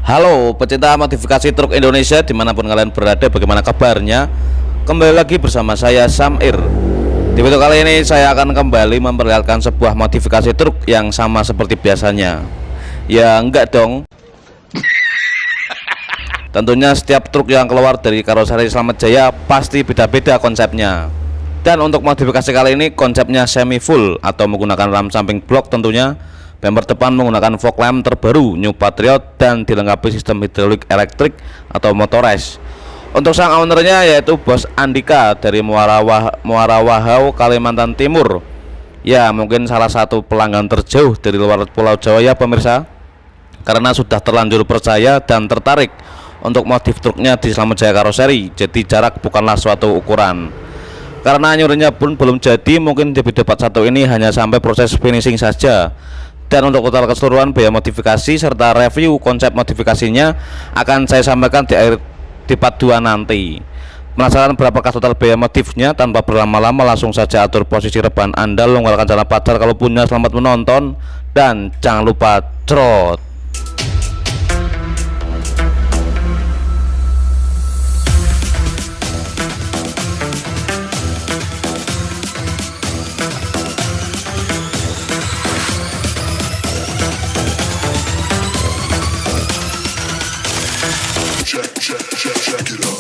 Halo pecinta modifikasi truk Indonesia dimanapun kalian berada, bagaimana kabarnya? Kembali lagi bersama saya Samir. Di video kali ini saya akan kembali memperlihatkan sebuah modifikasi truk yang sama seperti biasanya. Ya enggak dong. Tentunya setiap truk yang keluar dari karoseri Slamet Jaya pasti beda-beda konsepnya. Dan untuk modifikasi kali ini konsepnya semi full atau menggunakan ram samping blok tentunya. Bumper depan menggunakan fog lamp terbaru New Patriot dan dilengkapi sistem hidrolik elektrik atau Motores. Untuk sang ownernya yaitu Bos Andika dari Muara Wahau, Kalimantan Timur. Ya, mungkin salah satu pelanggan terjauh dari luar Pulau Jawa ya pemirsa, karena sudah terlanjur percaya dan tertarik untuk modif truknya di Slamet Jaya Karoseri. Jadi jarak bukanlah suatu ukuran. Karena nyurinya pun belum jadi, mungkin di video part 1 ini hanya sampai proses finishing saja. Dan untuk total keseluruhan biaya modifikasi serta review konsep modifikasinya akan saya sampaikan di part 2 nanti. Penasaran berapakah total biaya modifnya? Tanpa berlama-lama langsung saja atur posisi rebahan Anda, longgarkan jalan pacar kalau punya. Selamat menonton dan jangan lupa trot. Check it out.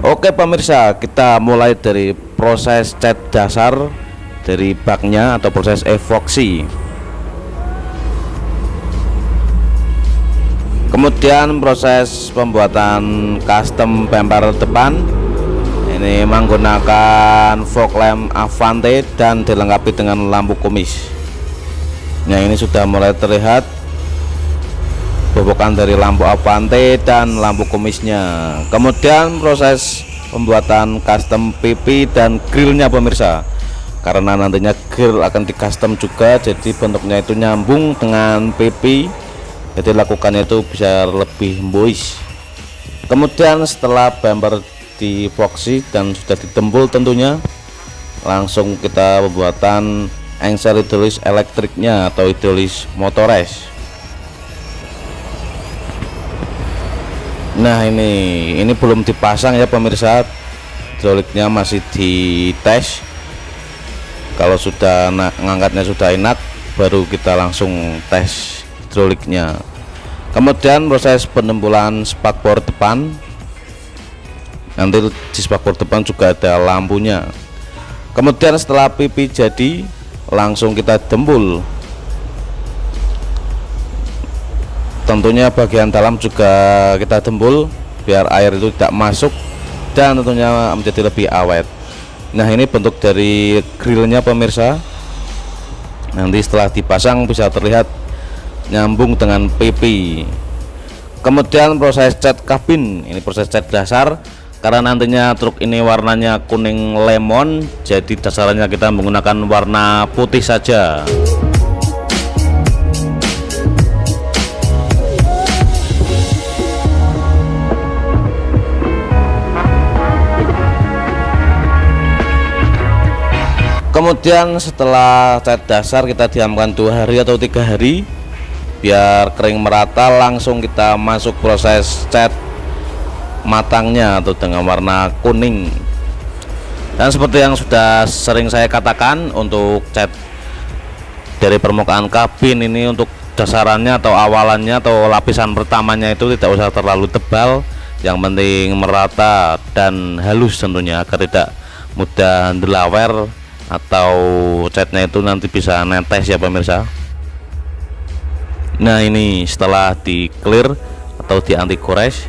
Oke pemirsa, kita mulai dari proses cat dasar dari baknya atau proses epoksi. Kemudian proses pembuatan custom bumper depan ini menggunakan fog lamp Avante dan dilengkapi dengan lampu kumis. Nah, ini sudah mulai terlihat bobokan dari lampu Avante dan lampu kumisnya. Kemudian proses pembuatan custom pipi dan grillnya pemirsa, karena nantinya grill akan di custom juga, jadi bentuknya itu nyambung dengan pipi, jadi lakukannya itu bisa lebih boys. Kemudian setelah bumper di epoxy dan sudah ditempul tentunya, langsung kita pembuatan engsel hidrolis elektriknya atau hidrolis Motores. Nah, ini belum dipasang ya pemirsa, hidroliknya masih dites. Kalau sudah ngangkatnya sudah enak, baru kita langsung tes hidroliknya. Kemudian proses penempulan spakbor depan, nanti di spakbor depan juga ada lampunya. Kemudian setelah pipi jadi, langsung kita dempul. Tentunya bagian dalam juga kita dempul biar air itu tidak masuk dan tentunya menjadi lebih awet. Nah, ini bentuk dari grillnya pemirsa. Nanti setelah dipasang bisa terlihat nyambung dengan pipi. Kemudian proses cat kabin, ini proses cat dasar, karena nantinya truk ini warnanya kuning lemon, jadi dasarannya kita menggunakan warna putih saja. Kemudian setelah cat dasar kita diamkan 2 hari atau 3 hari biar kering merata, langsung kita masuk proses cat matangnya atau dengan warna kuning. Dan seperti yang sudah sering saya katakan, untuk cat dari permukaan kabin ini untuk dasarannya atau awalannya atau lapisan pertamanya itu tidak usah terlalu tebal, yang penting merata dan halus tentunya, agar tidak mudah delawer atau catnya itu nanti bisa netes ya pemirsa. Nah, ini setelah di clear atau di anti gores,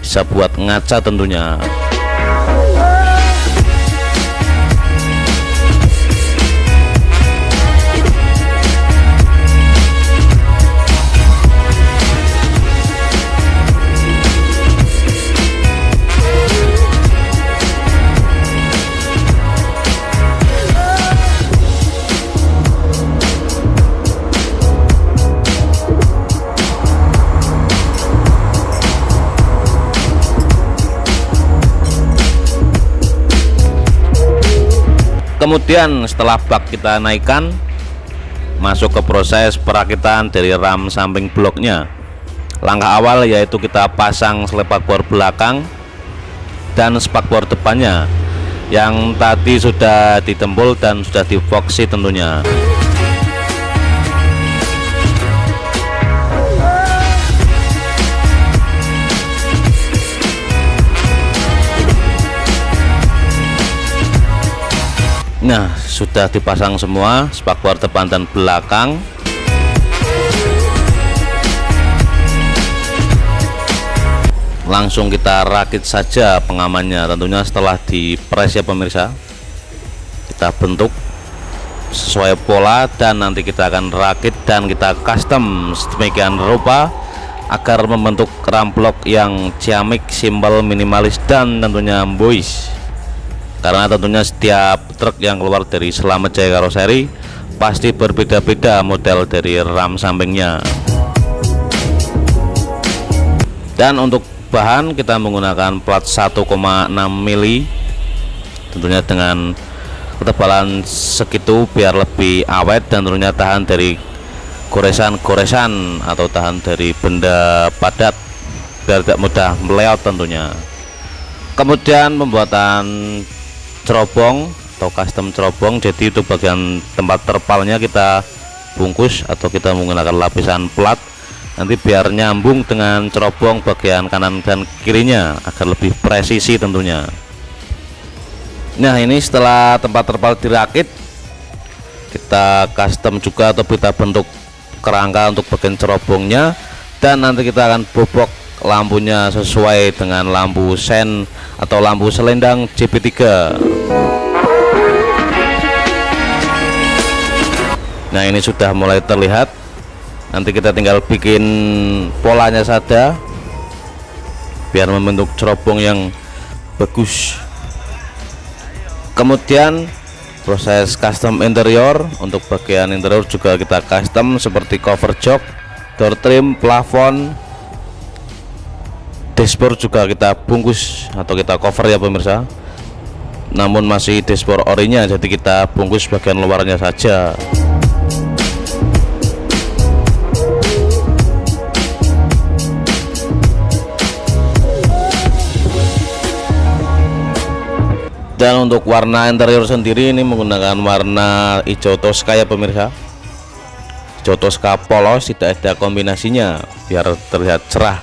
bisa buat ngaca tentunya. Kemudian setelah bak kita naikkan, masuk ke proses perakitan dari ram samping bloknya. Langkah awal yaitu kita pasang spakbor belakang dan spakbor depannya yang tadi sudah ditempul dan sudah divoksi tentunya. Nah, sudah dipasang semua spakbor depan dan belakang. Langsung kita rakit saja pengamannya, tentunya setelah dipres ya pemirsa. Kita bentuk sesuai pola dan nanti kita akan rakit dan kita custom sedemikian rupa agar membentuk ram blok yang ciamik, simpel, minimalis dan tentunya boys. Karena tentunya setiap truk yang keluar dari Slamet Jaya Karoseri pasti berbeda-beda model dari ram sampingnya. Dan untuk bahan kita menggunakan plat 1,6 mili, tentunya dengan ketebalan segitu biar lebih awet dan tentunya tahan dari goresan-goresan atau tahan dari benda padat biar tidak mudah meleot tentunya. Kemudian pembuatan cerobong atau custom cerobong, jadi untuk bagian tempat terpalnya kita bungkus atau kita menggunakan lapisan plat nanti biar nyambung dengan cerobong bagian kanan dan kirinya agar lebih presisi tentunya. Nah, ini setelah tempat terpal dirakit, kita custom juga atau kita bentuk kerangka untuk bagian cerobongnya dan nanti kita akan bobok lampunya sesuai dengan lampu sen atau lampu selendang JP3. Nah, ini sudah mulai terlihat. Nanti kita tinggal bikin polanya saja biar membentuk cerobong yang bagus. Kemudian proses custom interior, untuk bagian interior juga kita custom seperti cover jok, door trim, plafon, dashboard juga kita bungkus atau kita cover ya pemirsa. Namun masih dashboard orinya, jadi kita bungkus bagian luarnya saja. Dan untuk warna interior sendiri ini menggunakan warna hijau toska ya pemirsa. Hijau toska polos, tidak ada kombinasinya biar terlihat cerah.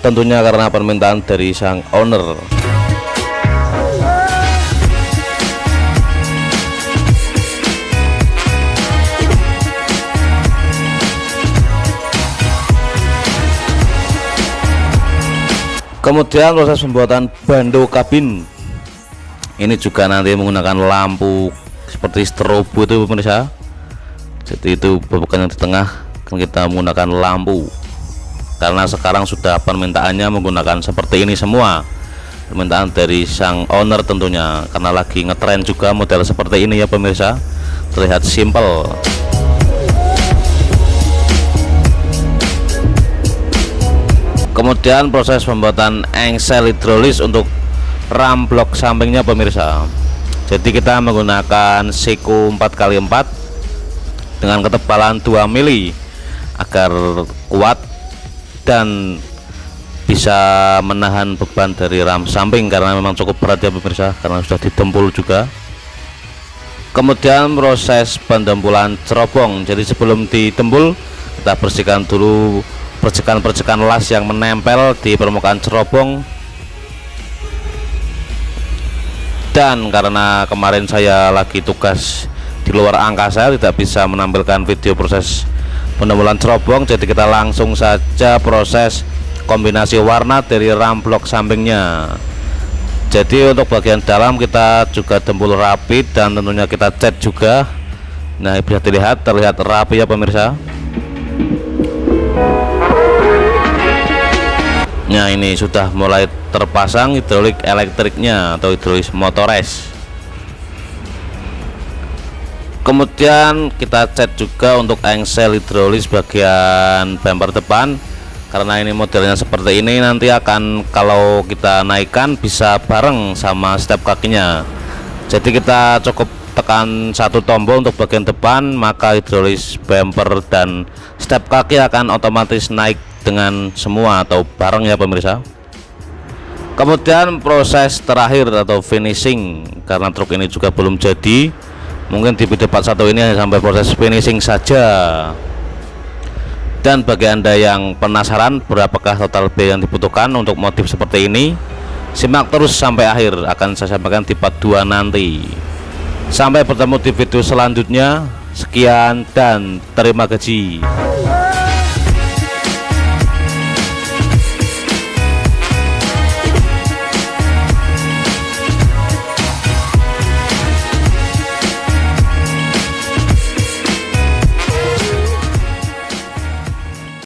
Tentunya karena permintaan dari sang owner. Kemudian proses pembuatan bando kabin. Ini juga nanti menggunakan lampu seperti strobo itu pemirsa. Jadi itu bagian yang di tengah kan kita menggunakan lampu. Karena sekarang sudah permintaannya menggunakan seperti ini semua. Permintaan dari sang owner tentunya karena lagi ngetren juga model seperti ini ya pemirsa. Terlihat simple. Kemudian proses pembuatan engsel hidrolis untuk ram blok sampingnya pemirsa. Jadi kita menggunakan siku 4x4 dengan ketebalan 2 mili agar kuat dan bisa menahan beban dari ram samping karena memang cukup berat ya pemirsa, karena sudah ditempul juga. Kemudian proses pendempulan cerobong. Jadi sebelum ditempul kita bersihkan dulu percikan-percikan las yang menempel di permukaan cerobong. Dan karena kemarin saya lagi tugas di luar angkasa, tidak bisa menampilkan video proses pendempulan cerobong, jadi kita langsung saja proses kombinasi warna dari ram blok sampingnya. Jadi untuk bagian dalam kita juga dempul rapi dan tentunya kita cat juga. Nah, bisa terlihat rapi ya pemirsa. Nah, ini sudah mulai terpasang hidrolik elektriknya atau hidrolis motores. Kemudian kita cat juga untuk engsel hidrolis bagian bumper depan. Karena ini modelnya seperti ini, nanti akan kalau kita naikkan bisa bareng sama step kakinya. Jadi kita cukup tekan satu tombol untuk bagian depan, maka hidrolis bumper dan step kaki akan otomatis naik dengan semua atau bareng ya pemirsa. Kemudian proses terakhir atau finishing, karena truk ini juga belum jadi, mungkin di video part 1 ini hanya sampai proses finishing saja. Dan bagi Anda yang penasaran berapakah total biaya yang dibutuhkan untuk motif seperti ini, simak terus sampai akhir, akan saya sampaikan di part 2 nanti. Sampai bertemu di video selanjutnya. Sekian dan terima kasih.